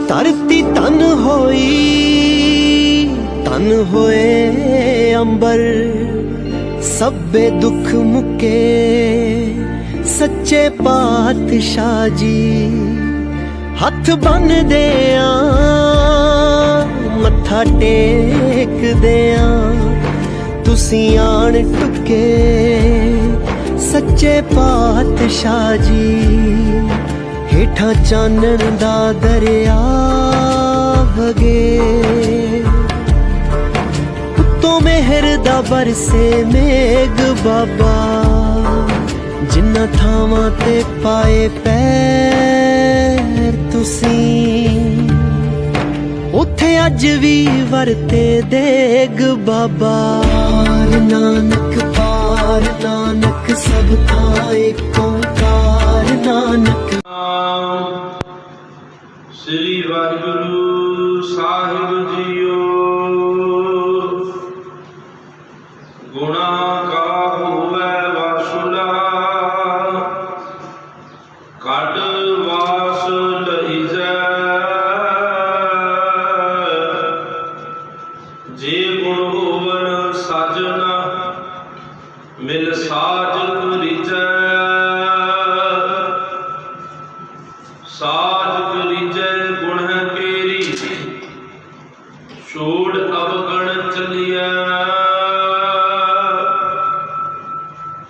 धरती तन होई तन होए अंबर, सब्बे दुख मुके सच्चे पातशाह जी। हथ बन देया मत्था टेक देया, तुसी आन टुके सच्चे पातशाह जी। हेठा चानन दा दरिया वगे, उत्तों मेहर दा बरसे मेघ बाबा। जिन्ना थावां ते पाए पैर तुसी, उत्थे अज भी वरते देग बाबा। पार नानक सब था एक ओंकार नानक। श्री वाहिगुरु साहिब जीओ। गुणा का होवै वासुला, कट वास लइजै। जे गुण होवन साजना, मिल साज करीजै। साज करीजै गुण केरी, छोड़ अवगण चलिया।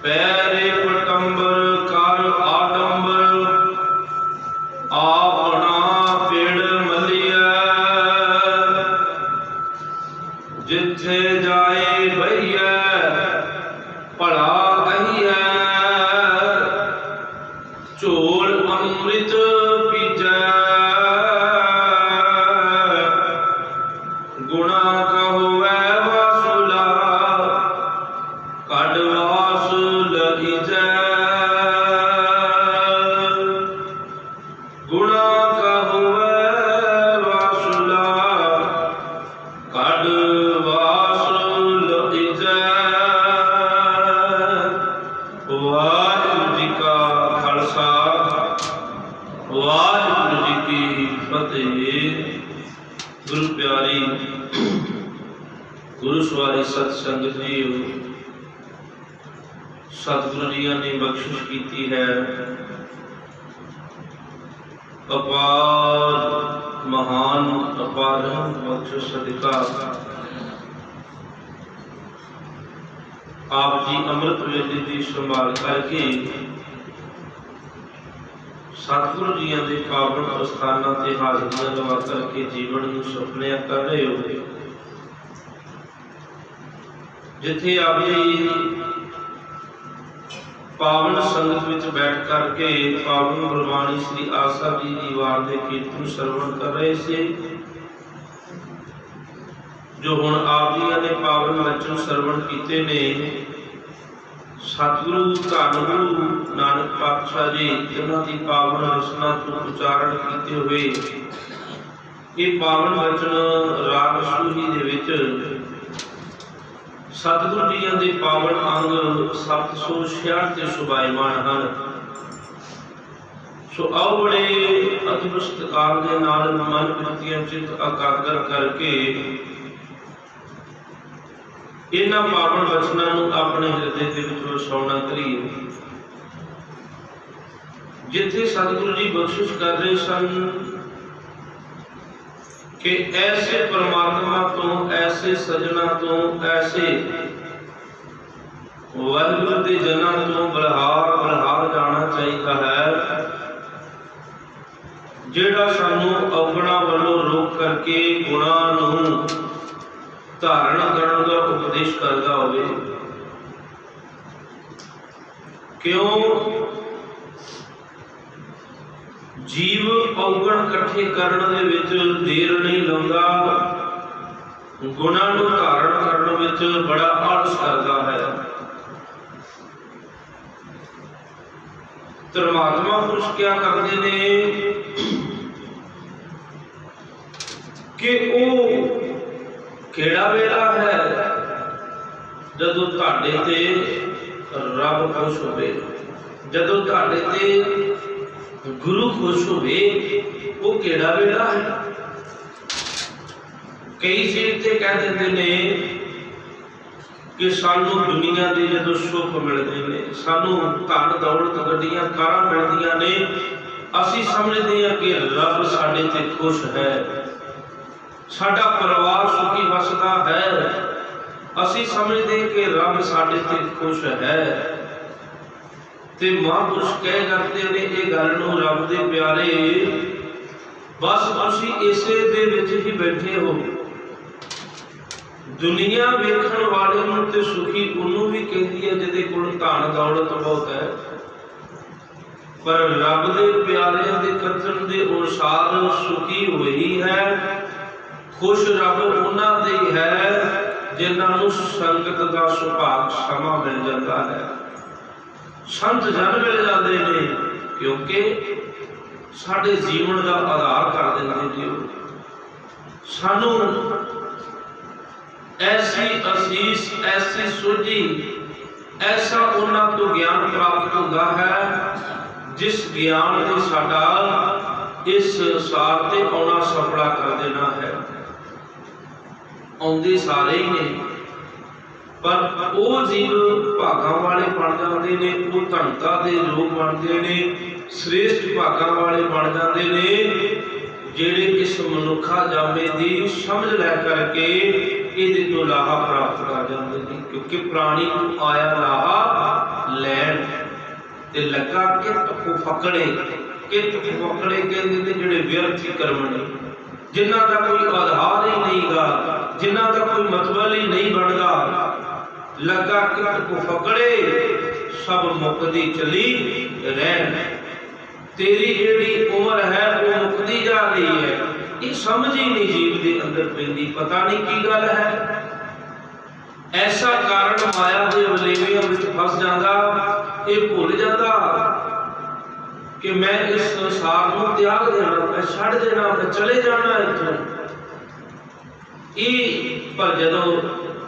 पैरे पटंबर कर आडंबर, आपना पेड़ मलिया। जिथे जाए भैया भला कहिया, झोल अमृत पीजै। गुणा कहोवै वासुला, कड वास लइजै। गुणा कहोवै वासुला, कड वास लइजै। वाहिगुरू जी का खालसा, वाहिगुरू जी की फतेह। गुरु प्यारी गुरु सवारी सत संगत जी, सतगुरु जी ने बख्शिश की है। अपार महान अपार बख्शिश सदका आप जी अमृत वेले की संभाल करके सतगुरु जी के पावन अस्थानां ते हाज़रियां लवा करके जीवन को सुपने कर रहे हो। जिथे आप जी पावन संगत विच बैठ करके पावन गुरबाणी श्री आसा जी की वार के कीर्तन श्रवण कर रहे थे, जो हुण आप जी ने पावन वचन श्रवण किए ने। सतगुरु धन गुरु नानक पातशाह जी जिन्हां दी पावन रचना तो उच्चारण किए हुए ये पावन वचन राग सूही दे विच सतगुरु जी के पावन अंग 766 ते सुभाईमान हैं। सो आओ बड़े अति पुस्तकाल के नाल मन वृत्तियां चित एकाग्र करके इन्हां पावन वचनों को अपने हृदय के विच वसाउणा करिए। जिथे सतगुरु जी बख्शिश कर रहे सन कि ऐसे परमात्मा तो, ऐसे सजना तो, ऐसे वाहिगुरू दे जना तो बलहार बलहार जाना चाहिए है, जिहड़ा सानू अवगुणा वालों रोक करके गुणा नूं धारण करने का उपदेश करता होवे। क्यों जीव अवगुण कट्ठे करने दे विच देर नहीं लाउंदा, गुणा नूं धारण करने विच बड़ा आलस करता है। परमात्मा पुरुष क्या करते ने कि वो केड़ा वेला है जदों तुहाडे ते रब खुश होवे, जदों तुहाडे ते गुरु खुश होवे, वो केड़ा वेड़ा है। कई चीज ते कह देंदे ने कि सानू दुनिया के जो सुख मिलते हैं, सानू धन दौलत गड्डियां कारां मिलदियां ने, असी समझते हैं कि रब साडे ते खुश है, साडा परिवार सुखी वसदा है, असी समझते हैं कि रब साडे ते खुश है। ते महापुरुष कह करते ने ये गल नूं रब दे प्यारे, बस तुसीं इसे दे विच ही बैठे हो। दुनिया वेखण वाले नूं ते सुखी उन्हों भी कहती है जिहदे कोल धन दौलत बहुत है, पर रब दे प्यारिਆਂ दे कथन दे अनुसार सुखी होई है, खुश रब उन्हां दे है जिन्हां नूं संगत दा सुभाग समा मिल जाता है, संत जन मिल जाते हैं, क्योंकि साडे जीवन का आधार कर देंगे जी। सानू ऐसी असीस, ऐसी सुझी, ऐसा उन्हां तो ज्ञान प्राप्त होता है जिस ज्ञान ने साडा इस संसार ते आउणा सफला कर देना है। आउंदे सारे ही ने, पर वो जीव भागां वाले बन जाते हैं, वो धनता के योग बनते हैं, श्रेष्ठ भागां वाले बन जाते हैं, जिहड़े इस मनुखा जामे की समझ लै करके इहदे तो लाहा प्राप्त कर जाते हैं। क्योंकि प्राणी को आया लाहा लैन ते लगा कित को फकड़े, कित को फकड़े कहते हैं जिहड़े व्यर्थ कर्म ने, जिन्हां दा कोई आधार ही नहीं गा, जिन्हां दा कोई मतलब ही नहीं बनदा, लगा कित को फकड़े सब मुकदी चली रहन। तेरी जेड़ी उम्र है वो मुकदी जा रही है, ये समझ ही नहीं जीव के अंदर पैंदी, पता नहीं की गल है। ऐसा कारण माया के वलेवियां विच फस जांदा, ये भुल जाता कि मैं इस संसार को त्याग देना, मैं छड़ देना, मैं चले जाना इत्थों। पर जदों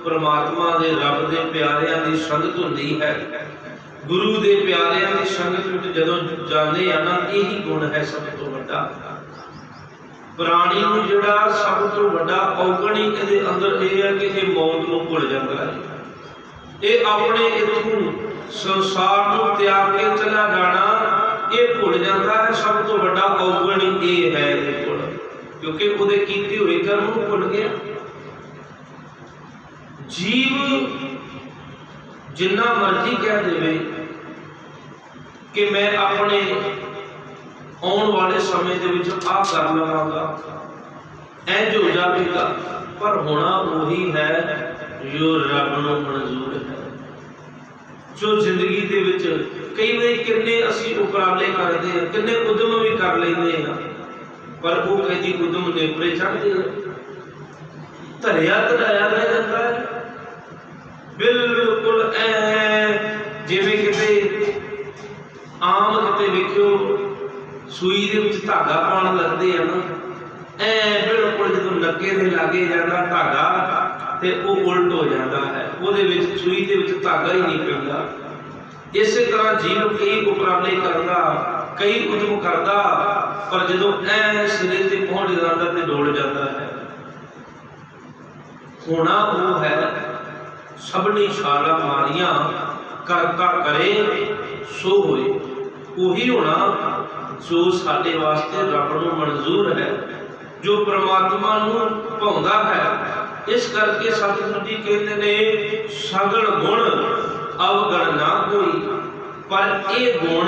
परमात्मा दे रब दे प्यारिਆਂ ਦੀ संगत हुंदी है, गुरु दे प्यारिਆਂ ਦੀ संगत विच जदों जांदे आ ना, यही गुण है सब तो वड्डा। प्राणी नूं जिहड़ा सब तो वड्डा औगण ही इहदे अंदर यह है कि ये मौत नूं भुल जांदा है, ये अपने इत्थों संसार नूं त्याग के चला जाना ये भुल जाता है। सब तो वड्डा औगण ही ये है इहदे कोल, क्योंकि उहदे कीते होए कर्म नूं भुल गया। जीव जिन्ना मर्जी कह देवे कि मैं अपने आने वाले समय के विच आ कर लवांगा, इंज हो जाएगा, पर होना वही है जो रब नूं मंजूर है। जो जिंदगी दे विच कई बार किन्ने असीं उपराले करते हैं, किन्ने उद्यम भी कर लेंदे हैं, पर वो कई उद्यम नेपरे चढ़ते हैं, धरिया धराया रह जाता है। बिल्कुल जिवें किते आम किते वेखियो सूई दे विच धागा पाउण लगदे आ ना, बिल्कुल जदों नक्के दे लागे जांदा धागा ते वो उल्ट हो जाता है, उहदे विच सूई दे विच धागा ही नहीं पैंदा। इसे तरह जीव कई उपराले करदा, कई उद्यम करदा, पर जदों सिरे ते पहुंच जांदा ते डोल जाता है। होना वो है सबनी छाला मारियां करता करे सो होए, वही होना जो साडे वास्ते रब नूं मंजूर है, जो परमात्मा नूं भाउंदा है। इस करके सतगुरु जी कहते ने सगल गुण अवगण ना कोई, पर ये गुण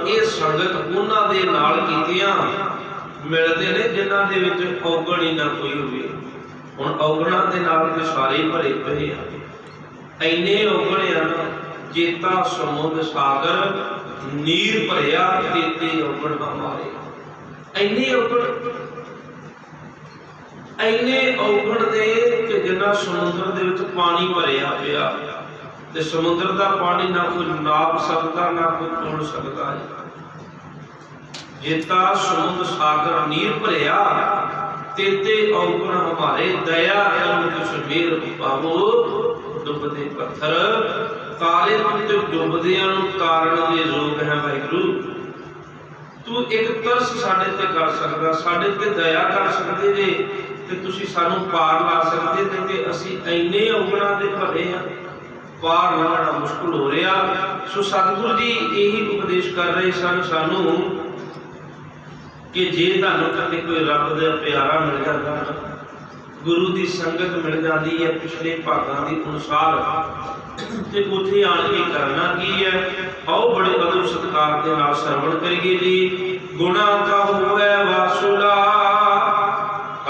ये संगत उन्हां दे नाल कीतियां मिलदे ने जिन्हां दे विच औगण ही ना कोई होवे। हुण औगणां दे नाल ते सारे भरे पए आ, इन्ने औगण आ ना, चेता समुद्र सागर नीर भरिया तेते औगण हमारे। इन्ने औगण दे कि जिन्ना समुद्र दे विच पानी भरिया पिया, ते समुद्र दा पानी ना कोई नाप सकदा ना कोई तोड़ सकदा है। जेता समुद्र सागर नीर भरिया तेते औगण हमारे, दया कुछ मेर पावो डुबदे पत्थर तारे ते डुबदियां नूं तारण दे योग है वाहिगुरू। तू एक तरस साडे ते कर सकदा, साडे ते दया कर सकदे जे ते तुसी सानू पार ला सकदे, नहीं ते असी इन्ने औगणा दे भरे आ, पार लाना मुश्किल हो रहा। सो सतगुरु जी यही उपदेश कर रहे सन सानू कि जे तुहानू कदे कोई रब दा प्यारा मिल जाता, गुरु की संगत मिल जाती है पिछले भागों के अनुसार, ते उत्थे आण के करना की है। आओ बड़े अदब सत्कार के नाल श्रवण करिए जी। गुणा का होवे वासुला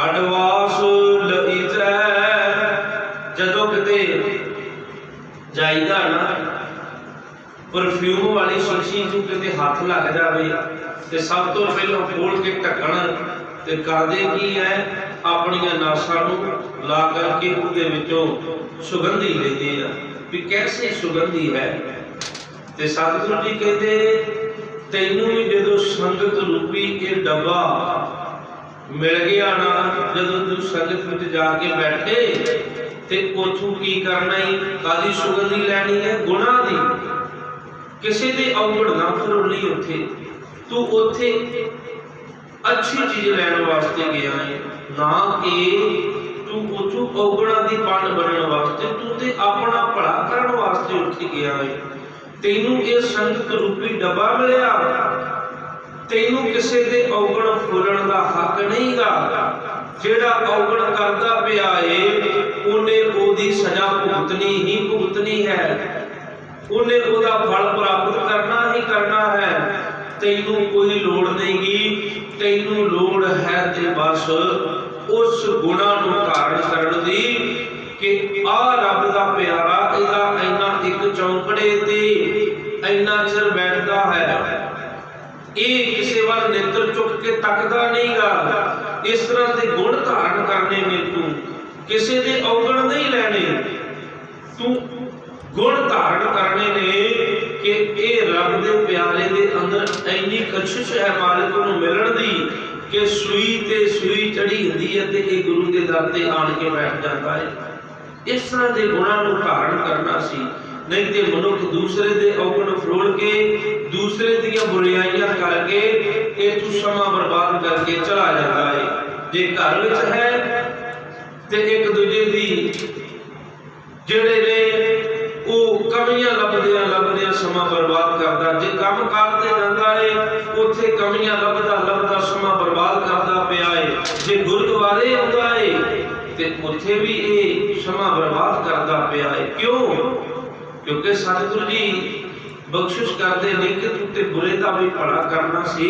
अडवास लईजै, जदों किते जाईदा ना परफ्यूम वाली शीशी जो किते हाथ लग जाए तो सब तो पहले खोल के ढक्कन ते करदे की है, अपनियां नासां नूं ला करके उहदे विचों सुगंधी लेंदे आ भी कैसे सुगंधी है। ते सतगुरु जी कहते तैनूं भी जदों संगत रूपी ये डब्बा मिल गया ना, जदों तू संगत विच जाके बैठे ते उथों की करना ही, कादी सुगंधी लैनी है, गुणा दी। किसी दे औगण ना फरोली, उत्थे तू उत्थे अच्छी चीज लैण वास्ते गया है, ना कि तू उथों औगणा दी पंड बनने वास्ते, तू ते अपना भला करन वास्ते उत्थे गया है। तैनूं ये संगत रूपी डब्बा मिलिया, तैनूं किसी दे औगण फुलण दा हक नहीं गा। जेड़ा औगण करदा पिया है उन्हें ओदी सजा भुगतनी ही भुगतनी है, उन्हें ओदा फल प्राप्त करना ही करना है। तैनूं कोई लोड़ नहीं गी, तैनूं लोड़ है ते बस उस गुणा नूं धारण करन दी कि आ रब दा प्यारा इहदा इन्ना एक चौंकड़े ते इन्ना चिर बैठदा है, ये किसी वाल नेत्र चुक के तकदा नहीं गा। इस तरह के गुण धारण करने में तू किसी दे औगण नहीं लेने, तू गुण धारण करने ने कि ये रब दे प्यारे दे अंदर इन्नी कशिश है मालिक नूं मिलण दी कि सूई ते सूई चढ़ी हुंदी है ते ये गुरु के दर ते आण के बैठ जाता है। इस तरह के गुणां नूं धारण करना सी, नहीं तो मनुख दूसरे दे औगण फरोल के दूसरे दियां बुराइयां करके इथों समा बर्बाद करके चला जाता है। जे घर विच है ते एक दूजे दी जिहड़े ने वो कमियां लभदियां समा बर्बाद करदा, जे काम करते जाता है उत्थे कमियां लभदा समा बर्बाद करदा पिया है। जे गुरुद्वारे आउंदा है ते उत्थे भी ये समा बर्बाद करदा पिया है। क्यों? क्योंकि सतगुरु जी बख्शिश करते नहीं कि तू ते बुरे का भी भला करना सी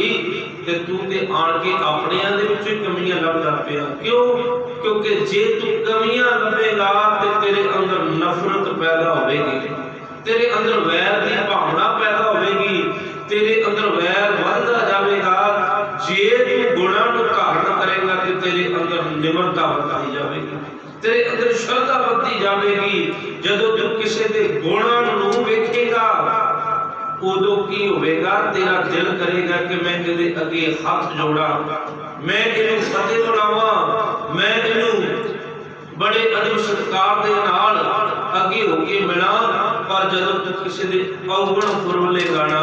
ते तू ते आण के अपनियां दे विच कमियां लभदा पिया। क्यों? क्योंकि जे तू कमियां लभेगा ते तेरे अंदर नफरत पैदा होगी, तेरे अंदर वैर की भावना पैदा होगी, तेरे अंदर वैर बढ़ता जाएगा। जे तू गुणां नूं धारण करेगा ते तेरे अंदर निमरता बढ़ती जाएगी, तेरे अंदर श्रद्धा बढ़ती जाएगी। जदों तू किसी के गुणां नूं वेखेगा उदों की होगा, तेरा दिल करेगा कि मैं इहदे अगे हाथ जोड़ा, मैं इहनूं फतेह बुलावां, मैं इहनूं बड़े अदब सत्कार दे नाल अगे होके मिला। पर जदों तू किसी दे औगण फरोलेगा ना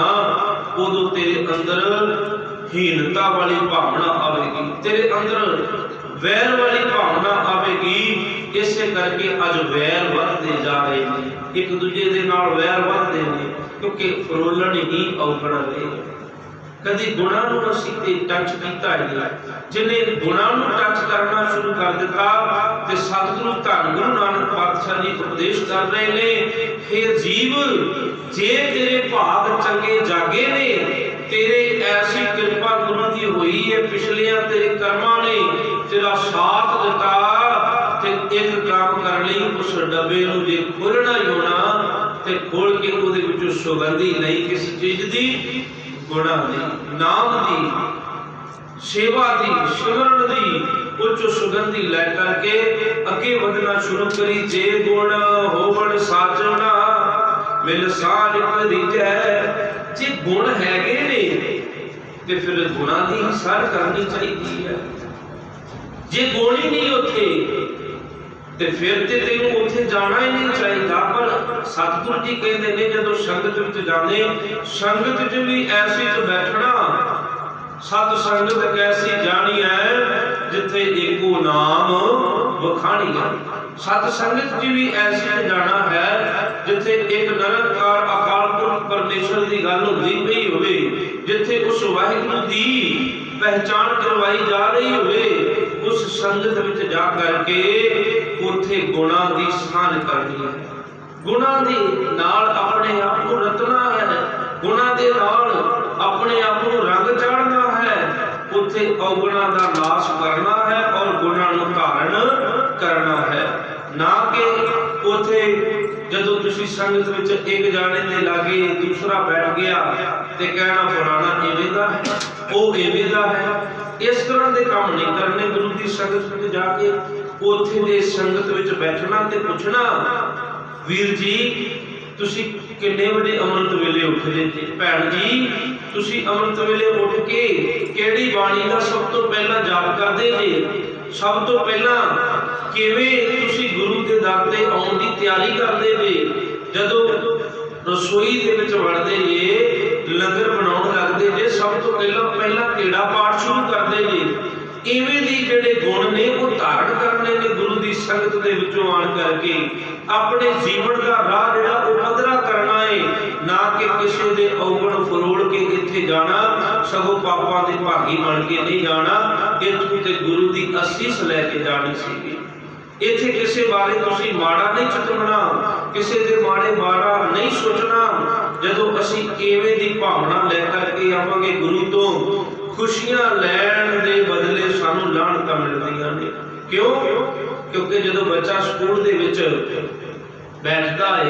उदों तेरे अंदर हीनता वाली भावना आवेगी, तेरे अंदर वैर वाली भावना आवेगी। इसे करके अज वैर बढ़ते जा रहे हैं, एक दूजे दे नाल वैर बढ़ते हैं क्योंकि फरोलन ही औगण है। कभी गुणा नूं असीं ते टच कीता है, जिन्हें गुणा नूं टच करना शुरू कर दिता ते सतगुरु धन गुरु नानक पातशाह जी उपदेश कर रहे ने, हे जीव जे तेरे भाग चंगे जागे ने, तेरे ऐसी कृपा गुरु दी हुई है, पिछलियां तेरे कर्मां ने तेरा साथ दिता ते एक काम कर लई, उस डब्बे नूं जे खोलना ही होना ते खोल के उहदे विचों सुगंधी नहीं किस चीज दी, गुणा दी, नाम दी, सेवा दी, सिमरन दी, उच्च सुगंधी लै करके अगे बढ़ना शुरू करी। जे गुण होवण साजना मिल सारिक रिजै, जे गुण हैगे ने ते फिर गुणा दी सर करनी चाहिदी है। जे गुण ही नहीं उथे ते फिर ते तेनू उथे जाना ही नहीं चाहिए। पर सतगुरु जी कहते हैं जदों संगत विच जाने, संगत च भी ऐसे च बैठना सत संगत कैसी जानी है जिथे एको नाम बखानी है। सत संगत जी भी ऐसी जाना है जिथे एक निरंकार अकाल पुरख परमेश्वर की गल होती पई होवे, जिथे उस वाहिगुरू की पहचान करवाई जा रही होवे, उस संगत विच जा करके उथे गुणा की साझ करनी है। गुणा दे नाल अपने आप को रतना है, गुणा दे नाल अपने आप को रंग चाढ़ना है, उथे अवगुणा का नाश करना है और गुणा नूं धारण करना है। ना कि उथे जदों तुसीं संगत विच एक जाने दे लागे दूसरा बैठ गया ते कहना फलाना इवें दा है, वो इवें दा है। इस तरह के काम नहीं करने। गुरु की संगत विच जाके उथे दे संगत विच बैठना ते पुछना, वीर जी तुसी किन्ने बजे अमृत वेले उठदे जी? भैन जी तुसी अमृत वेले उठ के किहड़ी बाणी का सब तो पहला जाप करदे जी? सब तो पहला किवें तुसी गुरु के दर ते आउण दी तैयारी करदे जी? जदों रसोई दे विच वड़दे जे, लंगर बनाउण लगदे जे, सब तो पहला केड़ा पाठ शुरू करदे जी? इवें दी जिहड़े गुण ने वो धारण करने ने गुरु की संगत दे विचों आण करके अपने जीवन का राह जिहड़ा वो पधरा करना है। ना कि किसी दे अवगुण फरोड़ के इत्थे जाना, सगों पापां दे भागी बन के नहीं जाना। इत्थों ते गुरु की असीस लैके जानी सीगी। इत्थे किसी बारे तुसीं माड़ा नहीं चितवना, किसी दे माड़ा नहीं सोचना। जदों असीं इवें दी भावना लै करके आवांगे गुरु तो खुशियां लैण दे बदले सानू लाहणतां मिलदियां ने। क्यों? क्योंकि जदों बच्चा स्कूल दे विच बैठदा है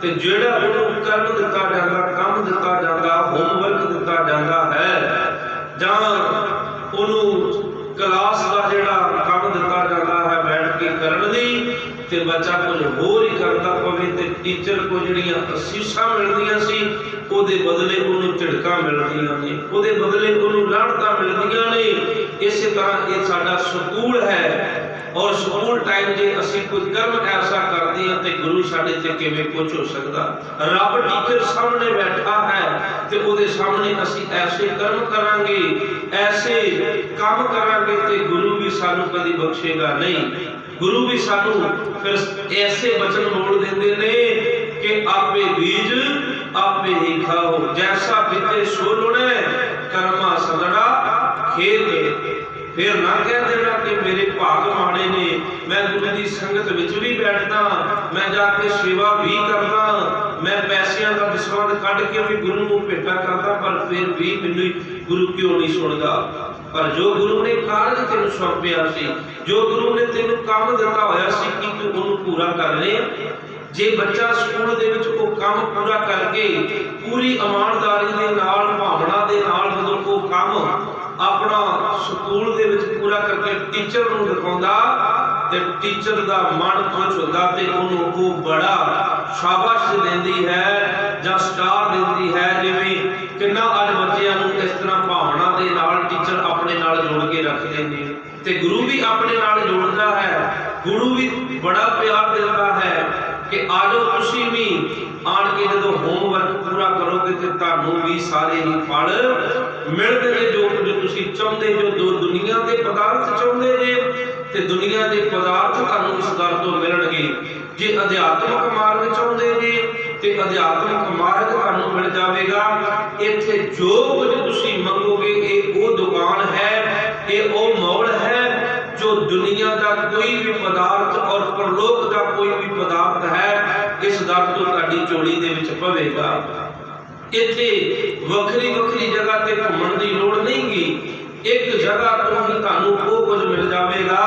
ते जिहड़ा उहनूं करन दिता जांदा, काम दिता जांदा, होमवर्क दिता जांदा है, जां उहनूं क्लास का जिहड़ा काम दिता जांदा है बैठ के करन दी, ते बच्चा कुछ होर ही करदा पवे ते टीचर को जिहड़ियां असीसां मिलदियां सी ਉਹਦੇ बदले ਉਹਨੂੰ ਝਿੜਕਾਂ ਮਿਲਦੀਆਂ ਨੇ, ਉਹਦੇ बदले ਉਹਨੂੰ ਲਾਹਣਤਾਂ ਮਿਲਦੀਆਂ ਨੇ। ਇਸੇ ਤਰ੍ਹਾਂ ਇਹ ਸਾਡਾ ਸਕੂਲ ਹੈ और स्कूल टाइम जे असीं कोई कर्म ऐसा करते हैं तो गुरु साडे ते किवें कुछ हो सकदा? रब टीचर सामने बैठा है ते ਉਹਦੇ सामने असीं ऐसे कर्म करांगे, ऐसे काम करांगे ते गुरु भी सानू कदी बख्शेगा नहीं। गुरु भी सानू फिर ऐसे वचन बोल देंदे ने कि आपे बीज आपे ही खाओ, जैसा बिते सो लुणे, कर्मा सदड़ा खेत। फिर ना कह देना कि मेरे भाग माड़े ने, मैं गुरु की संगत विच भी बैठदा, मैं जाके सेवा भी करदा, मैं पैसिਆਂ ਦਾ दसवंध कढ के भी गुरु ਨੂੰ ਭੇਟਾ करदा, पर फिर भी मैनूं गुरु क्यों नहीं सुनदा? पर जो गुरु ने कारज तेनूं सौंपिਆ ਸੀ, जो गुरु ने तेनूं काम ਦਿੱਤਾ होया ਸੀ कि तू ਉਹਨੂੰ पूरा कर ले। जे बच्चा स्कूल दे विच ਉਹ ਕੰਮ पूरा करके पूरी ईमानदारी ਦੇ ਨਾਲ, ਭਾਵਨਾ ਦੇ ਨਾਲ ਜਦੋਂ ਉਹ ਕੰਮ अपना स्कूल दे विच पूरा करके टीचर नूं दिखाउंदा ते टीचर दा मन खुश हुंदा ते उहनूं वो बड़ा शाबाश देंदी है जां स्टार देंदी है। जिवें किन्ना अज बच्चिआं नूं इस तरह भावना दे नाल टीचर अपने नाल जोड़ के रखदे ने ते गुरु भी अपने नाल जोड़दा है। गुरु भी बड़ा प्यार दिंदा है कि आजो तुसीं भी आण के जदों होमवर्क पूरा करोगे तो तुहानूं भी सारे ही फल मिलणगे जो तुसीं चाहुंदे हो। जो दुनिया के पदार्थ चाहुंदे जे ते दुनिया के पदार्थ तुहानूं इस दर तो मिलणगे। जे अध्यात्मक मार्ग चाहुंदे जे ते अध्यात्मक मार्ग तुहानूं मिल जावेगा। इत्थे जो कुछ तुसीं मंगोगे ये वो दुकान है, ये वो मॉल है जो दुनिया का कोई भी पदार्थ और परलोक का कोई भी पदार्थ है इस दर तो तुहाडी झोली दे विच पवेगा। इत्थे वखरी वखरी जगह ते घुमण दी लोड़ नहीं गी, एक जगह तो ही तुहानूं वो कुछ मिल जावेगा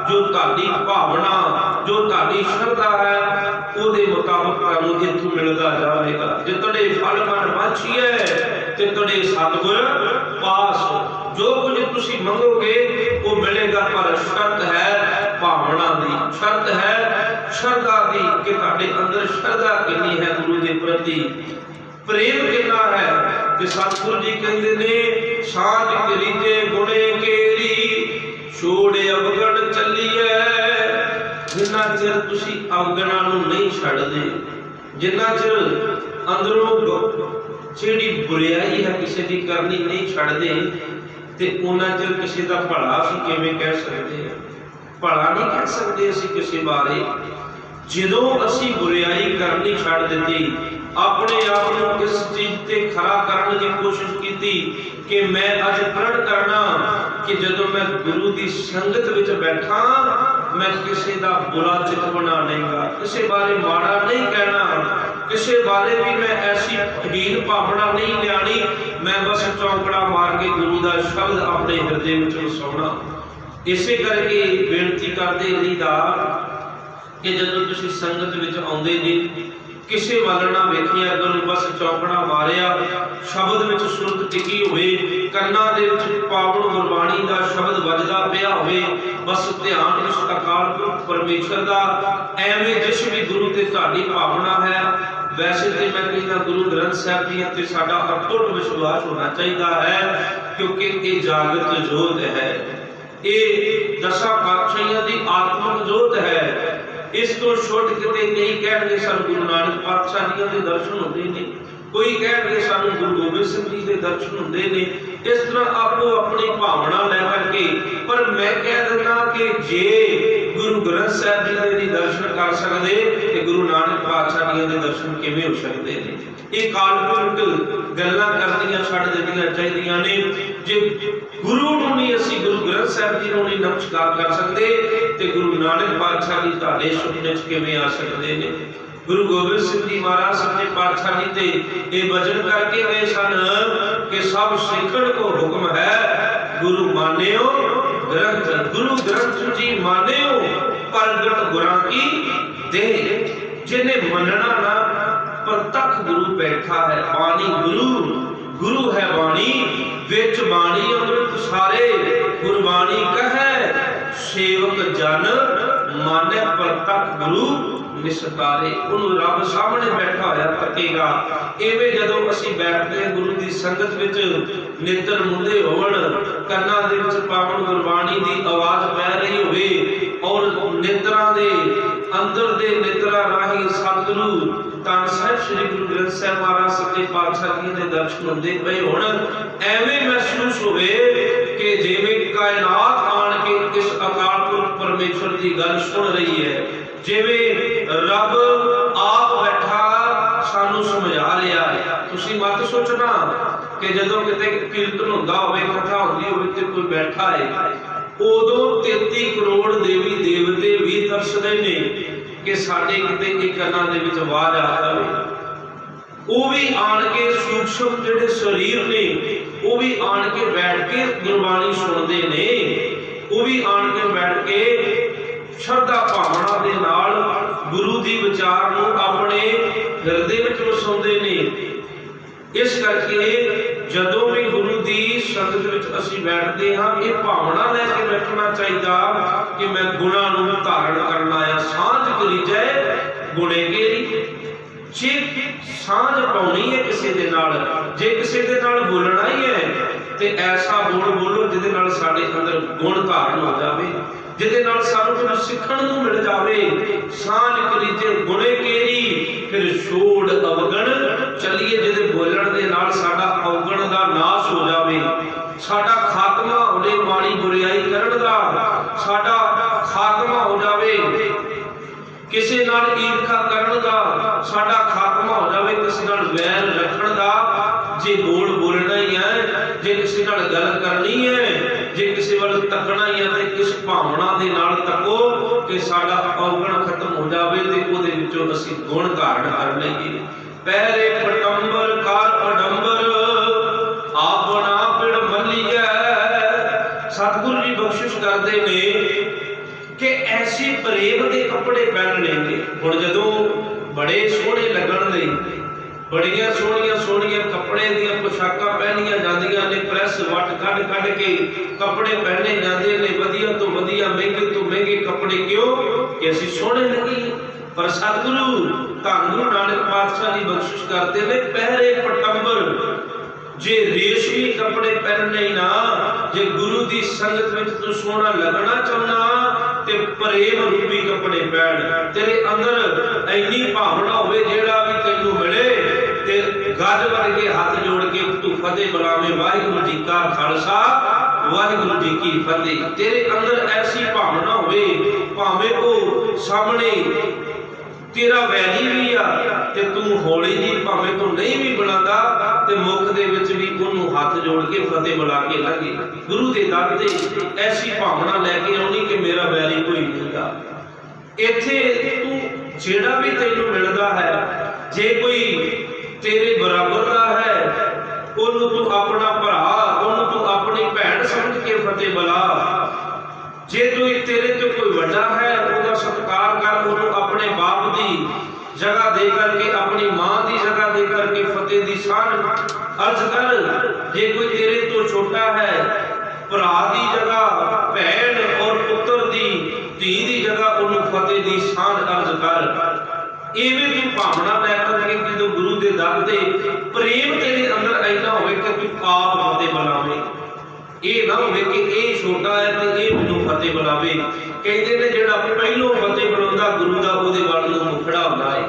जो तुहाडी भावना, जो तुहाडी श्रद्धा है ਉਹਦੇ ਮੁਤਾਬਕ ਤੁਹਾਨੂੰ ਇੱਥੋਂ ਮਿਲਦਾ ਜਾਵੇਗਾ। ਜਿਤਨੇ ਫਲ ਮਨ ਵਾਛੀਏ ਤੇ ਤੜੇ ਸਤਿਗੁਰ ਪਾਸ। जो कुछ तुसी मंगोगे वो मिलेगा, पर शर्त है भावना दी, शर्त है श्रद्धा दी कि तुहाडे अंदर श्रद्धा कितनी है, गुरु के प्रति प्रेम कितना है। कि सतगुरु जी कहते ने साज करीजे गुणे केरी छोड़े अवगण चलिए। जिन्ना चिर तुसी अवगणा नूं नहीं छड्डदे, जिन्ना चिर अंदरों ਜਿਹੜੀ बुराई है किसी की करनी नहीं छड्डदे, ਤੇ ਉਹਨਾਂ ਚਿਰ ਕਿਸੇ ਦਾ ਭਲਾ ਅਸੀਂ ਕਿਵੇਂ ਕਹਿ ਸਕਦੇ ਹਾਂ? ਭਲਾ ਨਹੀਂ ਕਹਿ ਸਕਦੇ ਅਸੀਂ ਕਿਸੇ ਬਾਰੇ। ਜਦੋਂ ਅਸੀਂ ਬੁਰਾਈ ਕਰਨੀ ਛੱਡ ਦਿੱਤੀ, ਆਪਣੇ ਆਪ ਨੂੰ ਕਿਸ ਚੀਜ਼ ਤੇ ਖਰਾ ਕਰਨ ਦੀ ਕੋਸ਼ਿਸ਼ ਕੀਤੀ ਕਿ ਮੈਂ ਅੱਜ ਪ੍ਰਣ ਕਰਨਾ ਕਿ ਜਦੋਂ ਮੈਂ ਗੁਰੂ ਦੀ ਸੰਗਤ ਵਿੱਚ ਬੈਠਾ ਮੈਂ ਕਿਸੇ ਦਾ ਬੁਰਾ ਚਿਤਵਣਾ ਨਹੀਂਗਾ, ਕਿਸੇ ਬਾਰੇ ਮਾੜਾ ਨਹੀਂ ਕਹਿਣਾ, ਕਿਸੇ ਬਾਰੇ ਵੀ ਮੈਂ ਐਸੀ ਹੀਨ ਭਾਵਨਾ ਨਹੀਂ ਲਿਆਣੀ, ਮੈਂ ਬਸ ਚੌਂਕੜਾ ਮਾਰ ਕੇ ਗੁਰੂ ਦਾ ਸ਼ਬਦ ਆਪਣੇ ਹਿਰਦੇ ਵਿੱਚ ਵਸਾਉਣਾ। ਇਸੇ ਕਰਕੇ ਬੇਨਤੀ ਕਰਦੇ ਰਹੀਦਾ ਕਿ ਜਦੋਂ ਤੁਸੀਂ ਸੰਗਤ ਵਿੱਚ ਆਉਂਦੇ ਜੀ, ਕਿਸੇ ਵੱਲ ਨਾ ਵੇਖਿਆ ਕਰੋ, ਬਸ ਚੌਂਕੜਾ ਮਾਰਿਆ, ਸ਼ਬਦ ਵਿੱਚ ਸੁਰਤ ਟਿਕੀ ਹੋਵੇ, ਕੰਨਾਂ ਦੇ ਵਿੱਚ ਪਾਵਨ ਗੁਰਬਾਣੀ ਦਾ ਸ਼ਬਦ ਵੱਜਦਾ ਪਿਆ ਹੋਵੇ, ਬਸ ਧਿਆਨ ਇਸ ਅਕਾਲ ਪੁਰਖ ਪਰਮੇਸ਼ਰ ਦਾ, ਐਵੇਂ ਜਿਸ ਵੀ ਗੁਰੂ ਤੇ ਤੁਹਾਡੀ ਭਾਵਨਾ ਹੈ। ਵੈਸੇ ਤੇ ਮੈਂ ਕਹਿੰਦਾ ਗੁਰੂ ਗ੍ਰੰਥ ਸਾਹਿਬ ਜੀ ਤੇ ਸਾਡਾ ਅਟੁੱਟ ਵਿਸ਼ਵਾਸ ਹੋਣਾ ਚਾਹੀਦਾ ਹੈ, ਕਿਉਂਕਿ ਇਹ ਜਾਗਤ ਜੋਤ ਹੈ, ਇਹ ਦਸਾਂ ਪਾਤਸ਼ਾਹੀਆਂ ਦੀ ਆਤਮਕ ਜੋਤ ਹੈ। ਇਸ ਤੋਂ ਛੁੱਟ ਕਿਤੇ ਨਹੀਂ ਕਹਿਣਗੇ ਸਾਨੂੰ ਗੁਰੂ ਨਾਨਕ ਪਾਤਸ਼ਾਹ ਜੀ ਦੇ ਦਰਸ਼ਨ ਹੁੰਦੇ ਨੇ, ਕੋਈ ਕਹਿਣਗੇ ਸਾਨੂੰ ਗੁਰੂ ਗੋਬਿੰਦ ਸਿੰਘ ਜੀ ਦੇ ਦਰਸ਼ਨ ਹੁੰਦੇ ਨੇ। ਇਸ ਤਰ੍ਹਾਂ ਆਪੋ ਆਪਣੀ ਭਾਵਨਾ ਲੈ ਕਰਕੇ, ਪਰ ਮੈਂ ਕਹਿ ਦਿੰਦਾ ਕਿ ਜੇ ਗੁਰੂ ਗ੍ਰੰਥ ਸਾਹਿਬ ਜੀ ਦੇ ਦਰਸ਼ਨ ਕਰ ਸਕਦੇ ਤੇ ਗੁਰੂ ਨਾਨਕ ਪਾਤਸ਼ਾਹ ਜੀ ਦੇ ਦਰਸ਼ਨ ਕਿਵੇਂ ਹੋ ਸਕਦੇ ਨੇ? ਇਹ ਕਾਲਪਨਿਕ ਗੱਲਾਂ ਕਰਨੀਆਂ ਛੱਡ ਦੇਣੀਆਂ ਚਾਹੀਦੀਆਂ ਨੇ। ਜੇ ਗੁਰੂ ਨੂੰ ਨਹੀਂ ਅਸੀਂ ਗੁਰੂ ਗ੍ਰੰਥ ਸਾਹਿਬ ਜੀ ਨੂੰ ਨਹੀਂ ਨਮਸਕਾਰ ਕਰ ਸਕਦੇ ਤੇ ਗੁਰੂ ਨਾਨਕ ਪਾਤਸ਼ਾਹ ਜੀ ਤੁਹਾਡੇ ਸੁਪਨੇ 'ਚ ਕਿਵੇਂ ਆ ਸਕਦੇ ਨੇ? ਗੁਰੂ ਗੋਬਿੰਦ ਸਿੰਘ ਜੀ ਮਹਾਰਾਜ ਸੱਚੇ ਪਾਤਸ਼ਾਹ ਜੀ ਤੇ ਇਹ ਵਚਨ ਕਰਕੇ ਗਏ ਸਨ ਕਿ ਸਭ ਸਿੱਖਣ ਕੋ ਹੁਕਮ ਹੈ, ਗੁਰੂ ਮਾਨਿਓ ਗ੍ਰੰਥ, ਗੁਰੂ ਗ੍ਰੰਥ ਜੀ ਮਾਨਿਓ ਪ੍ਰਗਟ ਗੁਰਾਂ ਕੀ ਦੇ। ਜਿਹਨੇ ਮੰਨਣਾ ਨਾ, ਪ੍ਰਤੱਖ ਗੁਰੂ ਬੈਠਾ ਹੈ, ਬਾਣੀ ਗੁਰੂ, ਗੁਰੂ ਹੈ ਬਾਣੀ, ਵਿੱਚ ਬਾਣੀ ਅੰਮ੍ਰਿਤ ਸਾਰੇ, ਗੁਰਬਾਣੀ ਕਹੈ ਸੇਵਕ ਜਨ ਮਾਨੈ ਪ੍ਰਤੱਖ ਗੁਰੂ ਨਿਸਤਾਰੇ। ਉਹਨੂੰ ਰੱਬ ਸਾਹਮਣੇ ਬੈਠਾ ਹੋਇਆ ਤੱਕੇਗਾ। ਐਵੇਂ ਜਦੋਂ ਅਸੀਂ ਬੈਠਦੇ ਗੁਰੂ ਦੀ ਸੰਗਤ ਵਿੱਚ, ਨੇਤਰ ਮੁੰਦੇ ਹੋਣ, ਕੰਨਾਂ ਦੇ ਵਿੱਚ ਪਾਵਨ ਗੁਰਬਾਣੀ ਦੀ ਆਵਾਜ਼ ਪੈ ਰਹੀ ਹੋਵੇ ਔਰ ਨੇਤਰਾਂ ਦੇ ਅੰਦਰ ਦੇ ਨੇਤਰਾਂ ਰਾਹੀਂ ਸਤਿਗੁਰੂ ਤਾਂ ਸਾਹਿਬ ਸ੍ਰੀ ਗੁਰੂ ਗ੍ਰੰਥ ਸਾਹਿਬ ਮਹਾਰਾਜ ਸੱਚੇ ਪਾਤਸ਼ਾਹ ਜੀ ਦੇ ਦਰਸ਼ਨ ਹੁੰਦੇ ਪਏ ਹੋਣ, ਐਵੇਂ ਮਹਿਸੂਸ ਹੋਵੇ ਕਿ ਜਿਵੇਂ ਕਾਇਨਾਤ ਆਣ ਕੇ ਇਸ ਅਕਾਲ ਪੁਰਖ ਪਰਮੇਸ਼ਰ ਦੀ ਗੱਲ ਸੁਣ ਰਹੀ ਹੈ, ਜਿਵੇਂ ਰੱਬ ਆਪ ਬੈਠਾ ਸਾਨੂੰ ਸਮਝਾ ਰਿਹਾ ਹੈ। ਤੁਸੀਂ ਮਤ ਸੋਚਣਾ ਕਿ ਜਦੋਂ ਕਿਤੇ ਕੀਰਤਨ ਹੁੰਦਾ ਹੋਵੇ, ਕਥਾ ਹੁੰਦੀ ਹੋਵੇ ਤੇ ਕੋਈ ਬੈਠਾ ਹੈ, ਉਦੋਂ 33 ਕਰੋੜ ਦੇਵੀ ਦੇਵਤੇ ਵੀ ਤਰਸਦੇ ਨੇ ਕਿ ਸਾਡੇ ਕਿਤੇ ਇੱਕ ਕੰਨਾਂ ਦੇ ਵਿੱਚ ਆਵਾਜ਼ ਆ ਜਾਵੇ। ਉਹ ਵੀ ਆਣ ਕੇ ਸੂਖਸ਼ਮ ਜਿਹੜੇ ਸਰੀਰ ਨੇ, ਉਹ ਵੀ ਆਣ ਕੇ ਬੈਠ ਕੇ ਗੁਰਬਾਣੀ ਸੁਣਦੇ ਨੇ, ਉਹ ਵੀ ਆਣ ਕੇ ਬੈਠ ਕੇ ਸ਼ਰਧਾ ਭਾਵਨਾ ਦੇ ਨਾਲ ਗੁਰੂ ਦੀ ਵਿਚਾਰ ਨੂੰ ਆਪਣੇ ਹਿਰਦੇ ਵਿੱਚ ਵਸਾਉਂਦੇ ਨੇ। ਇਸ ਕਰਕੇ ਜਦੋਂ ਵੀ ਗੁਰੂ ਦੀ ਸੰਗਤ ਵਿੱਚ ਅਸੀਂ ਬੈਠਦੇ ਹਾਂ, ਇਹ ਭਾਵਨਾ ਲੈ ਕੇ ਬੈਠਣਾ ਚਾਹੀਦਾ ਕਿ ਮੈਂ ਗੁਣਾਂ ਨੂੰ ਧਾਰਨ ਕਰਨਾ ਆ। ਸਾਂਝ ਕਰੀਜੈ ਗੁਣੇ ਕੇਰੀ। ਜੇ ਸਾਂਝ ਪਾਉਣੀ ਹੈ ਕਿਸੇ ਦੇ ਨਾਲ, ਜੇ ਕਿਸੇ ਦੇ ਨਾਲ ਬੋਲਣਾ ਹੀ ਹੈ ਤੇ ਐਸਾ ਬੋਲੋ ਜਿਹਦੇ ਨਾਲ ਸਾਡੇ ਅੰਦਰ ਗੁਣ ਧਾਰਨ ਹੋ ਜਾਵੇ, ਜਿਹਦੇ ਨਾਲ ਸਾਨੂੰ ਕੁਝ ਸਿੱਖਣ ਨੂੰ ਮਿਲ ਜਾਵੇ। ਸਾਂਝ ਕਰੀਜੈ ਗੁਣੇ ਕੇਰੀ, ਫਿਰ ਛੋੜ ਅਵਗਣ ਚੱਲੀਏ, ਜਿਹਦੇ ਬੋਲਣ ਦੇ ਨਾਲ ਸਾਡਾ ਅਵਗਣ ਦਾ ਨਾਸ਼ ਹੋ ਜਾਵੇ, ਸਾਡਾ ਖਾਤਮਾ ਹੋਵੇ, ਮਾੜੀ ਬੁਰਾਈ ਕਰਨ ਦਾ ਸਾਡਾ ਖਾਤਮਾ ਹੋ ਜਾਵੇ, ਕਿਸੇ ਨਾਲ ਈਰਖਾ ਕਰਨ ਦਾ ਸਾਡਾ ਖਾਤਮਾ ਹੋ ਜਾਵੇ, ਕਿਸੇ ਨਾਲ ਵੈਰ ਰੱਖਣ ਦਾ। ਜੇ ਬੋਲਣਾ ਹੀ ਹੈ, ਜੇ ਕਿਸੇ ਨਾਲ ਗੱਲ ਕਰਨੀ ਹੈ, ਜੇ ਕਿਸੇ ਵੱਲ ਤੱਕਣਾ ਹੀ ਹੈ ਤੇ ਇਸ ਭਾਵਨਾ ਦੇ ਨਾਲ ਤੱਕੋ ਕਿ ਸਾਡਾ ਅਵਗਣ ਖਤਮ ਹੋ ਜਾਵੇ ਤੇ ਉਹਦੇ ਵਿੱਚੋਂ ਅਸੀਂ ਗੁਣ ਧਾਰਨ ਕਰ ਲਈਏ। ਪਹਿਰੇ ਪਟੰਬਰ ਕਾਰ ਅਡੰਬਰ ਆਪਣਾ ਪਿੜ ਮੱਲੀਐ। ਸਤਿਗੁਰੂ ਜੀ ਬਖਸ਼ਿਸ਼ ਕਰਦੇ ਨੇ ਕਿ ਐਸੀ ਪ੍ਰੇਮ ਦੇ ਕੱਪੜੇ ਪਹਿਨਣੇ ਨੇ। ਹੁਣ ਜਦੋਂ ਬੜੇ ਸੋਹਣੇ ਲੱਗਣ ਲਈ ਬੜੀਆਂ ਸੋਹਣੀਆਂ ਕੱਪੜੇ ਦੀਆਂ ਪੋਸ਼ਾਕਾਂ ਪਹਿਨੀਆਂ ਜਾਂਦੀਆਂ ਨੇ, ਪ੍ਰੈਸ ਵੱਟ ਕੱਢ ਕੇ ਕੱਪੜੇ ਪਹਿਨੇ ਜਾਂਦੇ ਨੇ, ਵਧੀਆ ਤੋਂ ਵਧੀਆ, ਮਹਿੰਗੇ ਤੋਂ ਮਹਿੰਗੇ ਕੱਪੜੇ। ਕਿਉਂ? ਕਿ ਅਸੀਂ ਸੋਹਣੇ ਲੱਗੀਏ। ਪਰ ਸਤਿਗੁਰੂ ਧੰਨ ਗੁਰੂ ਨਾਨਕ ਪਾਤਸ਼ਾਹ ਜੀ ਬਖਸ਼ਿਸ਼ ਕਰਦੇ ਨੇ, ਪਹਿਰੇ ਪਟੰਬਰ। ਜੇ ਰੇਸ਼ਮੀ ਕੱਪੜੇ ਪਹਿਨਣੇ ਨਾ, ਜੇ ਗੁਰੂ ਦੀ ਸੰਗਤ ਵਿੱਚ ਤੂੰ ਸੋਹਣਾ ਲੱਗਣਾ ਚਾਹੁੰਦਾ ਤੇ ਪ੍ਰੇਮ ਰੂਪੀ ਕੱਪੜੇ ਪਹਿਨ। ਤੇਰੇ ਅੰਦਰ ਇੰਨੀ ਭਾਵਨਾ ਹੋਵੇ ਜਿਹੜਾ ਵੀ ਤੈਨੂੰ ਮਿਲੇ ਤੇ ਗੱਜ ਵਰਗੇ ਹੱਥ ਜੋੜ ਕੇ ਤੂੰ ਫਤਿਹ ਬੁਲਾਵੇਂ, ਵਾਹਿਗੁਰੂ ਜੀ ਕਾ ਖਾਲਸਾ वाहिगुरु जी की फतेह। तेरे अंदर ऐसी भावना होवे भावें वो सामने तेरा वैली भी आ ते तू हौली जी भावें तू नहीं भी बुलांदा ते मुख दे विच भी उहनूं हाथ जोड़ के फतेह बुला के लगे। गुरु दे दर ते ऐसी भावना लैके आउणी कि मेरा वैली कोई नहींगा। इत्थे तू जेड़ा भी तैनूं मिलदा है जे कोई तेरे बराबर दा है उहनूं तू अपना भरा उहनूं तू अपनी भैण समझ के फतेह बुला। जे कोई तेरे तो कोई वड्डा है उहदा सत्कार कर, उहनूं अपने बाप दी जगह दे करके अपनी मां दी जगह दे करके फतेह दी शान अर्ज कर। जे कोई तेरे तो छोटा है भरा दी जगह भैन और पुत्र दी धी दी जगह उहनूं फतेह दी शान अर्ज कर। इवें तू भावना लै करके जो गुरु दे दर ते प्रेम तेरे अंदर ऐना होवे कि तू आप फतेह बुलावे। ਇਹ ਨਾ ਹੋਵੇ कि ਇਹ ਛੋਟਾ है ਤੇ ਇਹ ਮੈਨੂੰ ਫਤਿਹ ਬੁਲਾਵੇ। ਕਹਿੰਦੇ ਨੇ ਜਿਹੜਾ ਪਹਿਲੋਂ ਫਤਿਹ ਬੁਲਾਉਂਦਾ ਗੁਰੂ ਦਾ ਉਹਦੇ ਵੱਲ ਨੂੰ ਮੁਖੜਾ ਹੁੰਦਾ ਹੈ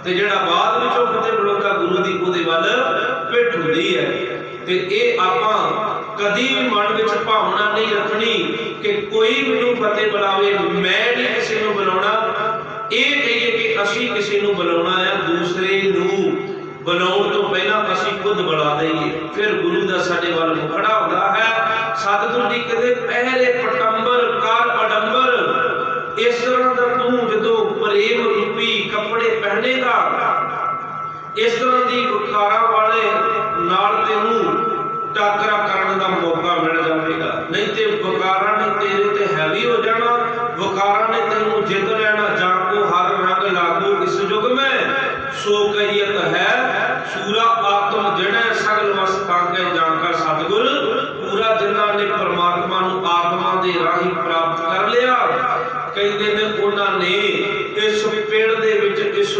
ਤੇ ਜਿਹੜਾ ਬਾਅਦ ਵਿੱਚੋਂ ਫਤਿਹ ਬੁਲਾਉਂਦਾ ਗੁਰੂ ਦੀ ਉਹਦੇ ਵੱਲ ਪਿੱਠ ਹੁੰਦੀ ਹੈ। ਤੇ ਇਹ ਆਪਾਂ ਕਦੀ ਵੀ ਮਨ ਵਿੱਚ ਭਾਵਨਾ ਨਹੀਂ ਰੱਖਣੀ ਕਿ ਕੋਈ ਮੈਨੂੰ ਫਤਿਹ ਬੁਲਾਵੇ, ਮੈਂ ਨਹੀਂ ਕਿਸੇ ਨੂੰ ਬੁਲਾਉਣਾ। ਇਹ ਕਹੀਏ ਕਿ ਅਸੀਂ ਕਿਸੇ ਨੂੰ ਬੁਲਾਉਣਾ ਹੈ, ਦੂਸਰੇ ਨੂੰ बुलाउण तो पहला असीं खुद बुला दईए, फिर गुरु दा साडे वाल मुखड़ा हुंदा है। सतगुरु जी कहते पहरे पटंबर कार अडंबर। इस तरह दा तू जदों प्रेम रूपी कपड़े पहनेगा इस तरह दी वकारा वाले नाल तैनूं टाकरा करन दा मौका मिल जाएगा। नहीं ते वकारा ने तेरे ते हैवी हो जाना, वकारा ने तैनूं जित लेना। जां को हर रंग लागू इस युग में सो कहियत है सूरा आत्म जड़े सगल वस तांगे जानकर सतगुर पूरा। जिन्हां ने परमात्मा नूं आत्मा दे राही प्राप्त कर लिया कहंदे ने उन्हां ने इस पेड़ दे विच इस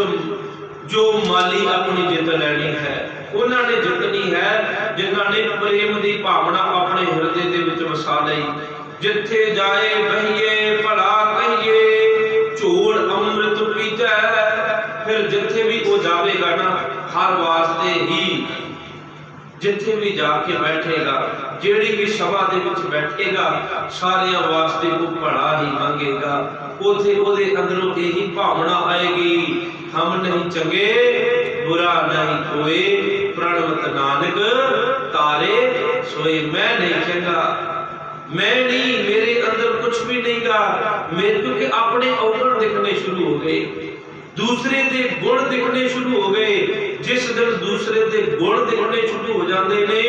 जो माली अपनी जित लैनी है उन्हां ने जितनी है जिन्हां ने प्रेम दी भावना अपने हिरदे दे विच वसा लई। जिथे जाए बहिए भला कहिए झोल अमृत पीजै। फिर जिथे भी वो जाएगा ना हर वास्ते ही जिथे भी जाके बैठेगा जेड़ी भी सभा दे विच बैठेगा सारियां वास्ते वो भला ही मंगेगा। उथे ओदे अंदरों यही भावना आएगी हम नहीं चंगे बुरा नहीं कोई प्रणवत नानक तारे सोए। मैं नहीं चंगा, मैं नहीं, मेरे अंदर कुछ भी नहीं गा। मैं क्योंकि अपने अवगुण दिखने शुरू हो गए, दूसरे दे गुण दिखने शुरू हो गए। जिस दिन दूसरे दे गुण दिखने शुरू हो जाते ने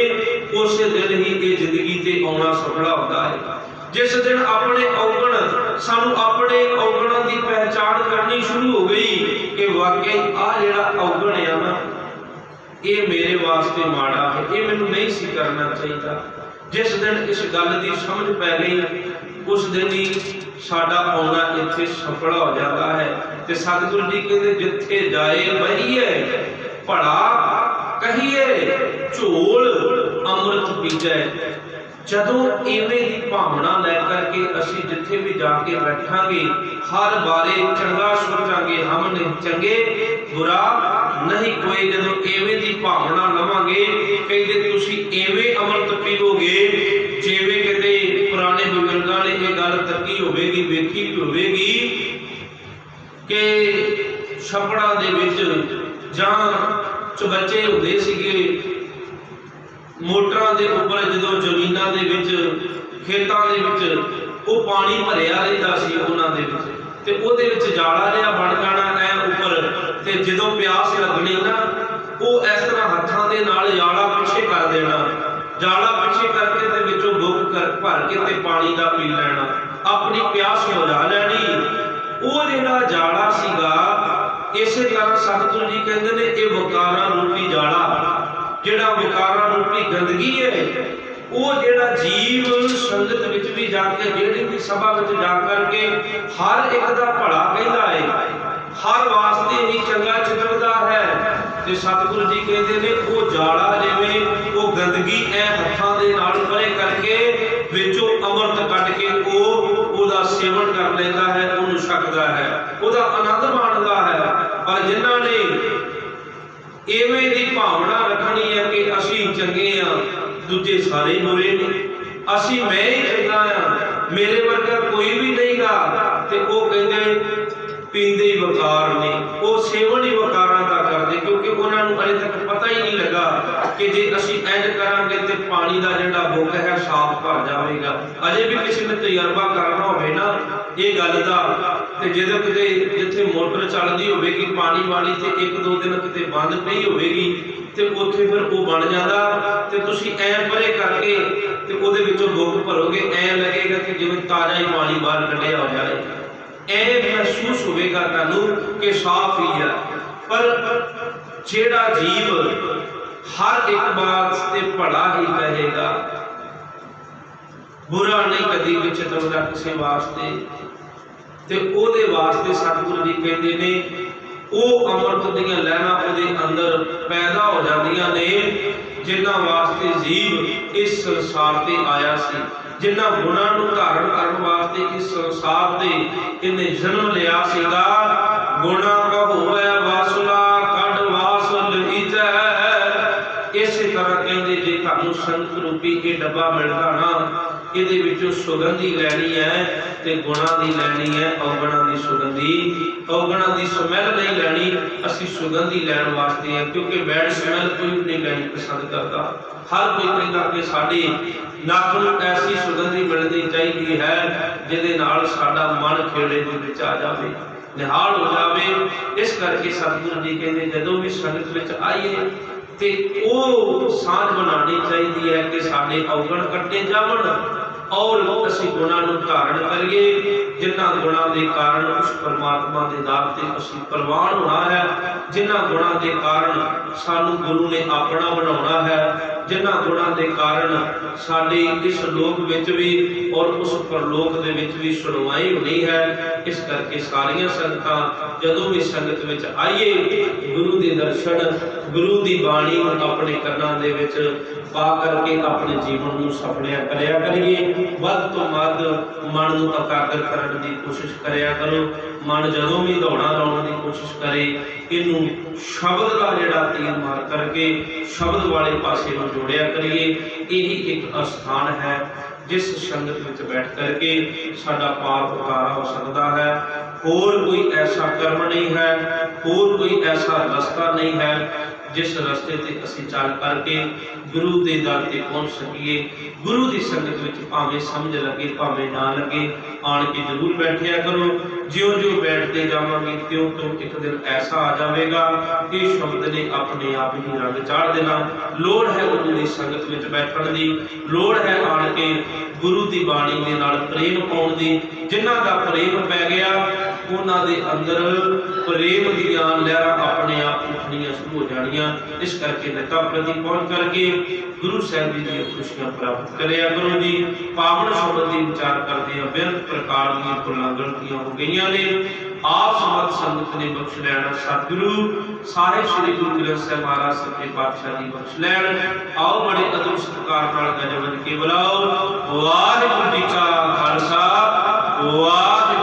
उस दिन ही ये जिंदगी ते आना सफला होता है। जिस दिन अपने अवगुण सानू अपने अवगुणों की पहचान करनी शुरू हो गई कि वाकई आ जिहड़ा अवगुण है ना ये मेरे वास्ते माड़ा है, ये मैनू नहीं सी करना चाहिए। जिस दिन इस गल की समझ पै गई उस दिन ही साडा आना इत्थे सफल हो जाता है। ते सतगुरु जी कहते जिथे जाए बहिए भला कहिए झोल अमृत पीजै। जदों इवें दी भावना लै करके असीं जिथे भी जाके बैठांगे हर बारे चंगा सोचांगे हम नहीं चंगे बुरा नहीं कोई। जदों इवें दी भावना लवांगे कहते तुसीं इवें अमृत पीओगे जिवें किते पुराने बुजुर्गां ने ये गल तकी होवेगी वेखी भी होवेगी कि छपड़ा दे विच जां चबच्चे हुंदे सीगे मोटरां दे उपर जदों जमीनां दे विच खेतां दे विच वो पानी भरिया रहिंदा सी उहनां दे विच ते ओहदे विच जाला जिहा बन जाना ऐ उपर ते जदों प्यास लगनी ना वो इस तरह हत्थां दे नाल जाला पिछे कर देना, जाला पिछे करके ते विचों बुक कर भर के ते पानी दा पी लेना, अपनी प्यास बुझा लैनी। वो जिहड़ा जाला सीगा इसे तरह सतगुरु जी कहंदे ने ये वकारा रूपी जाला जिहड़ा विकारा रूपी गंदगी है वो जिहड़ा जीव संगत विच भी जाके जिहड़ी भी सभा विच जा करके हर एक दा भला कहंदा है हर वास्ते ही चंगा चितवदा है। ते सतगुरु जी कहंदे ने वो जाला जिवें वो गंदगी ए हत्थां दे नाल परे करके विचों अमृत कढ के वो ओदा सेवन कर लैंदा है, ओनू छकदा है, ओदा आनंद माणदा है। पर जिन्हां ने इवें दी भावना रखनी है कि असीं चंगे आ दूजे सारे बुरे ने, ਅਸੀਂ मैं ही चंगा आ, मेरे वर्गा कोई भी नहीं गा। ते वो कहते पींदे ही वकार ने, वो सेवन ही वकारां दा करदे, क्योंकि उन्हां नूं अजे तक पता ही नहीं लगा कि जे असीं इंज करांगे ते पानी दा जिहड़ा बुग है साफ भर जावेगा। अजे भी किसी ने तजर्बा करना होवे ना ये गल दा, ते जदों किते जिथे मोटर चलदी होवेगी पानी वाली ते एक दो दिन किते बंद पई होवेगी ते उत्थे फिर वो बन जांदा, ते तुसीं ऐ परे करके ते ਉਹਦੇ ਵਿੱਚੋਂ ਬੁੱਕ ਭਰੋਗੇ, ਐ ਲੱਗੇਗਾ ਕਿ ਜਿਵੇਂ ਤਾਜ਼ਾ ਹੀ ਪਾਣੀ ਬਾਹਰ ਕੱਢਿਆ ਹੋ ਜਾਏ। ਐ ਮਹਿਸੂਸ ਹੋਵੇਗਾ ਤੁਹਾਨੂੰ ਕਿ ਸਾਫ਼ ਹੀ ਆ। ਪਰ ਜਿਹੜਾ ਜੀਵ ਹਰ ਇੱਕ ਬਾਤ ਤੇ ਭਲਾ ਹੀ ਕਹੇਗਾ, बुरा नहीं कदी विचरदा किसी वास्ते, ते ओदे वास्ते सतगुरु जी कहते ने वो अमृत दीयां लहरां ओदे अंदर पैदा हो जांदियां ने, जिन्हां वास्ते जीव इस संसार ते आया सी, जिन्हां गुणां नूं धारण करन वास्ते इस संसार ते इन्हें जन्म लिया सीगा। गुणां का होवे वासना कढ वास लईजै। इसे तरह कहते जे तुहानूं संत रूपी ये डब्बा मिलदा ना, ਇਹਦੇ ਵਿੱਚੋਂ ਸੁਗੰਧੀ ਲੈਣੀ ਹੈ ਤੇ ਗੁਣਾਂ ਦੀ ਲੈਣੀ ਹੈ, ਔਗਣਾਂ ਦੀ ਸੁਗੰਧੀ। ਔਗਣਾਂ ਦੀ ਸਮੈਲ ਨਹੀਂ ਲੈਣੀ, ਅਸੀਂ ਸੁਗੰਧੀ ਲੈਣ ਵਾਸਤੇ ਹੈ, ਕਿਉਂਕਿ ਬੈਡ ਸਮੈਲ ਕੋਈ ਵੀ ਨਹੀਂ ਲੈਣੀ ਪਸੰਦ ਕਰਦਾ। ਹਰ ਕੋਈ ਕਹਿੰਦਾ ਕਿ ਸਾਡੀ ਨੱਕ ਨੂੰ ਐਸੀ ਸੁਗੰਧੀ ਮਿਲਣੀ ਚਾਹੀਦੀ ਹੈ ਜਿਹਦੇ ਨਾਲ ਸਾਡਾ ਮਨ ਖੇੜੇ ਦੇ ਵਿੱਚ ਆ ਜਾਵੇ, ਨਿਹਾਲ ਹੋ ਜਾਵੇ। ਇਸ ਕਰਕੇ ਸਤਿਗੁਰੂ ਜੀ ਕਹਿੰਦੇ ਜਦੋਂ ਵੀ ਸੰਗਤ ਵਿੱਚ ਆਈਏ ਤੇ ਉਹ ਸਾਂਝ ਬਣਾਉਣੀ ਚਾਹੀਦੀ ਹੈ ਕਿ ਸਾਡੇ ਔਗਣ ਕੱਟੇ ਜਾਵਣ और असीं गुणां नूं धारण करिए, जिन्हां गुणां दे कारण उस परमात्मा दे दार ते असीं प्रवान होना है, जिन्हां गुणां दे कारण सानू गुरु ने अपना बनाउणा है, जिन्हां गुणां दे कारण साडी इस लोक विच भी और उस परलोक दे विच भी सुनवाई होनी है। इस करके सारियां संगतां जदों भी संगत विच आइए गुरु दे दर्शन गुरु दी बाणी अपने कंनां दे विच पा करके अपने जीवन नूं सफलिया करिया करिए। ਵੱਧ ਤੋਂ ਵੱਧ ਮਨ ਨੂੰ ਇਕਾਗਰ ਕਰਨ ਦੀ ਕੋਸ਼ਿਸ਼ ਕਰਿਆ ਕਰੋ। ਮਨ ਜਦੋਂ ਵੀ ਦੌੜਾਂ ਲਾਉਣ ਦੀ ਕੋਸ਼ਿਸ਼ ਕਰੇ, ਇਹਨੂੰ ਸ਼ਬਦ ਦਾ ਜਿਹੜਾ ਤੀਰ ਮਾਰ ਕਰਕੇ ਸ਼ਬਦ ਵਾਲੇ ਪਾਸੇ ਨੂੰ ਜੋੜਿਆ ਕਰੀਏ। ਇਹੀ ਇੱਕ ਅਸਥਾਨ ਹੈ जिस संगत में बैठ करके साडा पाप उतारा हो सकता है। और कोई ऐसा कर्म नहीं है, और कोई ऐसा रास्ता नहीं है जिस रास्ते ते असीं चल करके गुरु दे दर ते पहुंच सकीए। गुरु दी संगत विच भावें समझ लगे भावें ना लगे, आण के जरूर बैठिया करो। ज्यों-ज्यों बैठते जावांगे त्यों-त्यों एक दिन ऐसा आ जाएगा कि शब्द ने अपने आप ही रंग चाढ़ देना। लोड़ है गुरु दी संगत विच बैठण दी, लोड़ है आण के गुरु दी बाणी दे नाल प्रेम पाउण दी। जिन्हां दा प्रेम पै गया उन्हां दे अंदर प्रेम दीआं लहरां अपने आप उठणीआं शुरू हो जाणीआं। इस करके नता प्रति पहुंच करके गुरु साहिब जी दी खुशियां प्राप्त करिया करो जी। पावन शब्द दी विचार करदे बेअंत प्रकार दी भुलां गलतियां हो गईयां ने। आप समत संगत ने बख्श लैण। सतगुरु साहिब श्री गुरु ग्रंथ साहिब महाराज सच्चे पातशाह जी बख्श लैण। आओ बड़े अदब सत्कार नाल गजबन के बुलाओ। वाहिगुरू जी का खालसा वाहिगुरू